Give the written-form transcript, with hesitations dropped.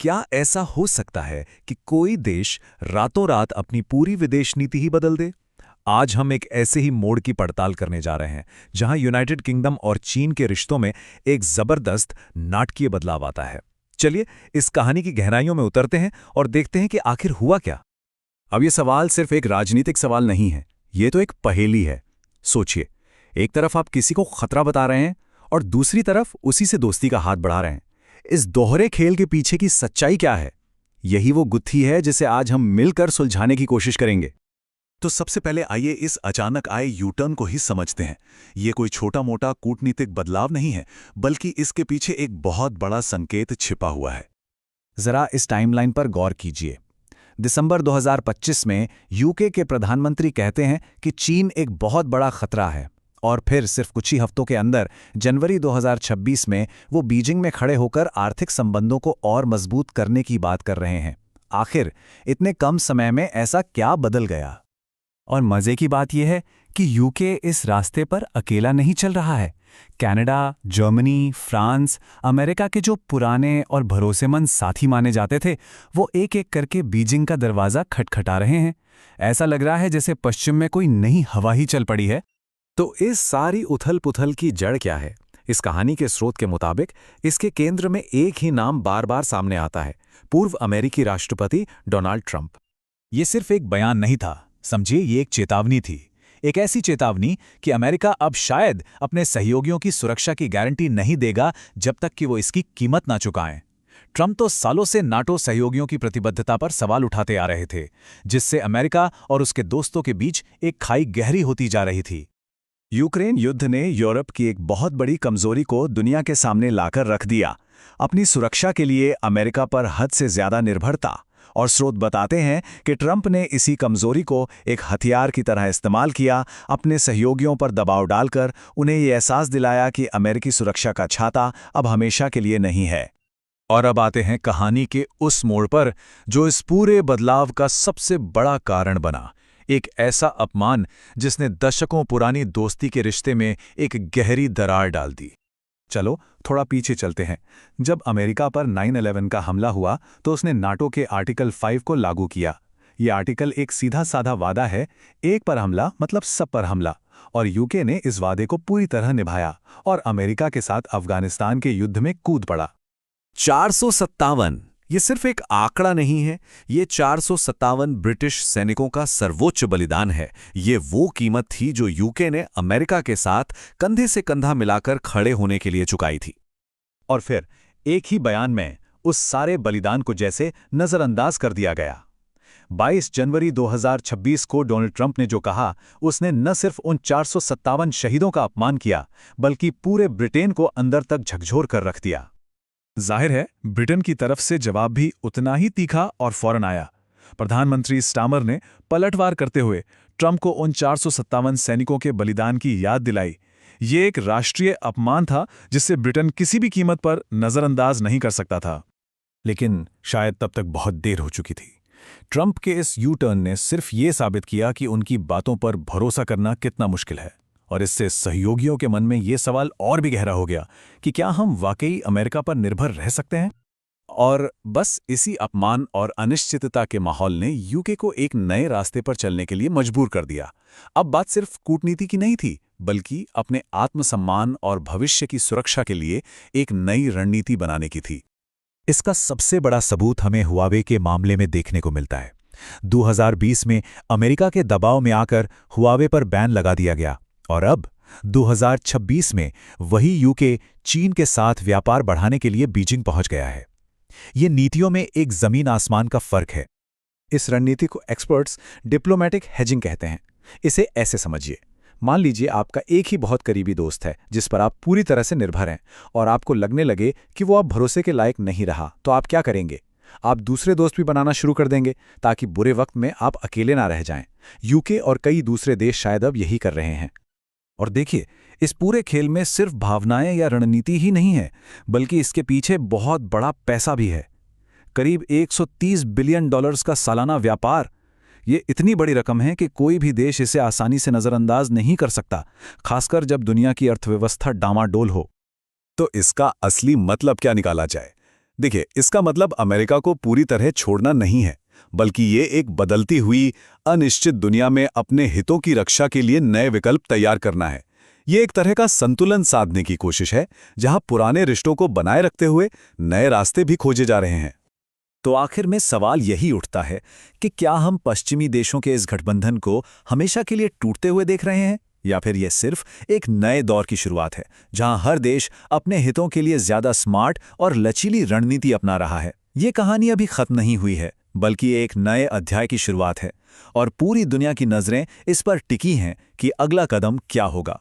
क्या ऐसा हो सकता है कि कोई देश रातों रात अपनी पूरी विदेश नीति ही बदल दे? आज हम एक ऐसे ही मोड़ की पड़ताल करने जा रहे हैं, जहां यूनाइटेड किंगडम और चीन के रिश्तों में एक जबरदस्त नाटकीय बदलाव आता है। चलिए, इस कहानी की गहराइयों में उतरते हैं और देखते हैं कि आखिर हुआ क्या। अब ये सवाल सिर्फ एक राजनीतिक सवाल नहीं है, ये तो एक पहेली है। सोचिए, एक तरफ आप किसी को खतरा बता रहे हैं और दूसरी तरफ उसी से दोस्ती का हाथ बढ़ा रहे हैं। इस दोहरे खेल के पीछे की सच्चाई क्या है? यही वो गुत्थी है जिसे आज हम मिलकर सुलझाने की कोशिश करेंगे। तो सबसे पहले आइए इस अचानक आए यूटर्न को ही समझते हैं। ये कोई छोटा मोटा कूटनीतिक बदलाव नहीं है, बल्कि इसके पीछे एक बहुत बड़ा संकेत छिपा हुआ है। जरा इस टाइमलाइन पर गौर कीजिए। दिसंबर 2025 में यूके के प्रधानमंत्री कहते हैं कि चीन एक बहुत बड़ा खतरा है, और फिर सिर्फ कुछ ही हफ्तों के अंदर जनवरी 2026 में वो बीजिंग में खड़े होकर आर्थिक संबंधों को और मजबूत करने की बात कर रहे हैं। आखिर इतने कम समय में ऐसा क्या बदल गया? और मजे की बात यह है कि यूके इस रास्ते पर अकेला नहीं चल रहा है। कनाडा, जर्मनी, फ्रांस, अमेरिका के जो पुराने और भरोसेमंद साथी माने जाते थे, वो एक एक करके बीजिंग का दरवाजा खटखटा रहे हैं। ऐसा लग रहा है जैसे पश्चिम में कोई नई हवा ही चल पड़ी है। तो इस सारी उथल-पुथल की जड़ क्या है? इस कहानी के स्रोत के मुताबिक इसके केंद्र में एक ही नाम बार-बार सामने आता है, पूर्व अमेरिकी राष्ट्रपति डोनाल्ड ट्रंप। ये सिर्फ एक बयान नहीं था, समझिए ये एक चेतावनी थी। एक ऐसी चेतावनी कि अमेरिका अब शायद अपने सहयोगियों की सुरक्षा की गारंटी नहीं देगा जब तक कि वो इसकी कीमत ना चुकाएं। ट्रंप तो सालों से नाटो सहयोगियों की प्रतिबद्धता पर सवाल उठाते आ रहे थे, जिससे अमेरिका और उसके दोस्तों के बीच एक खाई गहरी होती जा रही थी। यूक्रेन युद्ध ने यूरोप की एक बहुत बड़ी कमजोरी को दुनिया के सामने लाकर रख दिया। अपनी सुरक्षा के लिए अमेरिका पर हद से ज्यादा निर्भरता, और स्रोत बताते हैं कि ट्रंप ने इसी कमजोरी को एक हथियार की तरह इस्तेमाल किया, अपने सहयोगियों पर दबाव डालकर उन्हें ये एहसास दिलाया कि अमेरिकी सुरक्षा का छाता अब हमेशा के लिए नहीं है। और अब आते हैं कहानी के उस मोड़ पर जो इस पूरे बदलाव का सबसे बड़ा कारण बना। एक ऐसा अपमान जिसने दशकों पुरानी दोस्ती के रिश्ते में एक गहरी दरार डाल दी। चलो थोड़ा पीछे चलते हैं। जब अमेरिका पर 9/11 का हमला हुआ तो उसने नाटो के आर्टिकल 5 को लागू किया। ये आर्टिकल एक सीधा साधा वादा है, एक पर हमला मतलब सब पर हमला, और यूके ने इस वादे को पूरी तरह निभाया और अमेरिका के साथ अफगानिस्तान के युद्ध में कूद पड़ा। 457 ये सिर्फ एक आंकड़ा नहीं है, ये 457 ब्रिटिश सैनिकों का सर्वोच्च बलिदान है। ये वो कीमत थी जो यूके ने अमेरिका के साथ कंधे से कंधा मिलाकर खड़े होने के लिए चुकाई थी। और फिर एक ही बयान में उस सारे बलिदान को जैसे नजरअंदाज कर दिया गया। 22 जनवरी 2026 को डोनाल्ड ट्रंप ने जो कहा, उसने न सिर्फ उन 457 शहीदों का अपमान किया, बल्कि पूरे ब्रिटेन को अंदर तक झकझोर कर रख दिया। जाहिर है ब्रिटेन की तरफ से जवाब भी उतना ही तीखा और फौरन आया। प्रधानमंत्री स्टामर ने पलटवार करते हुए ट्रंप को उन 457 सैनिकों के बलिदान की याद दिलाई। ये एक राष्ट्रीय अपमान था जिसे ब्रिटेन किसी भी कीमत पर नजरअंदाज नहीं कर सकता था। लेकिन शायद तब तक बहुत देर हो चुकी थी। ट्रंप के इस यू टर्न ने सिर्फ ये साबित किया कि उनकी बातों पर भरोसा करना कितना मुश्किल है, और इससे सहयोगियों के मन में ये सवाल और भी गहरा हो गया कि क्या हम वाकई अमेरिका पर निर्भर रह सकते हैं? और बस इसी अपमान और अनिश्चितता के माहौल ने यूके को एक नए रास्ते पर चलने के लिए मजबूर कर दिया। अब बात सिर्फ कूटनीति की नहीं थी, बल्कि अपने आत्मसम्मान और भविष्य की सुरक्षा के लिए एक नई रणनीति बनाने की थी। इसका सबसे बड़ा सबूत हमें हुआवे के मामले में देखने को मिलता है। 2020 में अमेरिका के दबाव में आकर हुआवे पर बैन लगा दिया गया, और अब 2026 में वही यूके चीन के साथ व्यापार बढ़ाने के लिए बीजिंग पहुंच गया है। ये नीतियों में एक जमीन आसमान का फर्क है। इस रणनीति को एक्सपर्ट्स डिप्लोमेटिक हेजिंग कहते हैं। इसे ऐसे समझिए, मान लीजिए आपका एक ही बहुत करीबी दोस्त है जिस पर आप पूरी तरह से निर्भर हैं, और आपको लगने लगे कि वो आप भरोसे के लायक नहीं रहा, तो आप क्या करेंगे? आप दूसरे दोस्त भी बनाना शुरू कर देंगे ताकि बुरे वक्त में आप अकेले ना रह जाएं। यूके और कई दूसरे देश शायद अब यही कर रहे हैं। और देखिए, इस पूरे खेल में सिर्फ भावनाएं या रणनीति ही नहीं है, बल्कि इसके पीछे बहुत बड़ा पैसा भी है। करीब $130 बिलियन का सालाना व्यापार। ये इतनी बड़ी रकम है कि कोई भी देश इसे आसानी से नजरअंदाज नहीं कर सकता, खासकर जब दुनिया की अर्थव्यवस्था डामाडोल हो। तो इसका असली मतलब क्या निकाला जाए? देखिए, इसका मतलब अमेरिका को पूरी तरह छोड़ना नहीं है, बल्कि ये एक बदलती हुई अनिश्चित दुनिया में अपने हितों की रक्षा के लिए नए विकल्प तैयार करना है। ये एक तरह का संतुलन साधने की कोशिश है, जहां पुराने रिश्तों को बनाए रखते हुए नए रास्ते भी खोजे जा रहे हैं। तो आखिर में सवाल यही उठता है कि क्या हम पश्चिमी देशों के इस गठबंधन को हमेशा के लिए टूटते हुए देख रहे हैं, या फिर यह सिर्फ एक नए दौर की शुरुआत है जहां हर देश अपने हितों के लिए ज्यादा स्मार्ट और लचीली रणनीति अपना रहा है। ये कहानी अभी खत्म नहीं हुई है, बल्कि एक नए अध्याय की शुरुआत है, और पूरी दुनिया की नजरें इस पर टिकी हैं कि अगला कदम क्या होगा।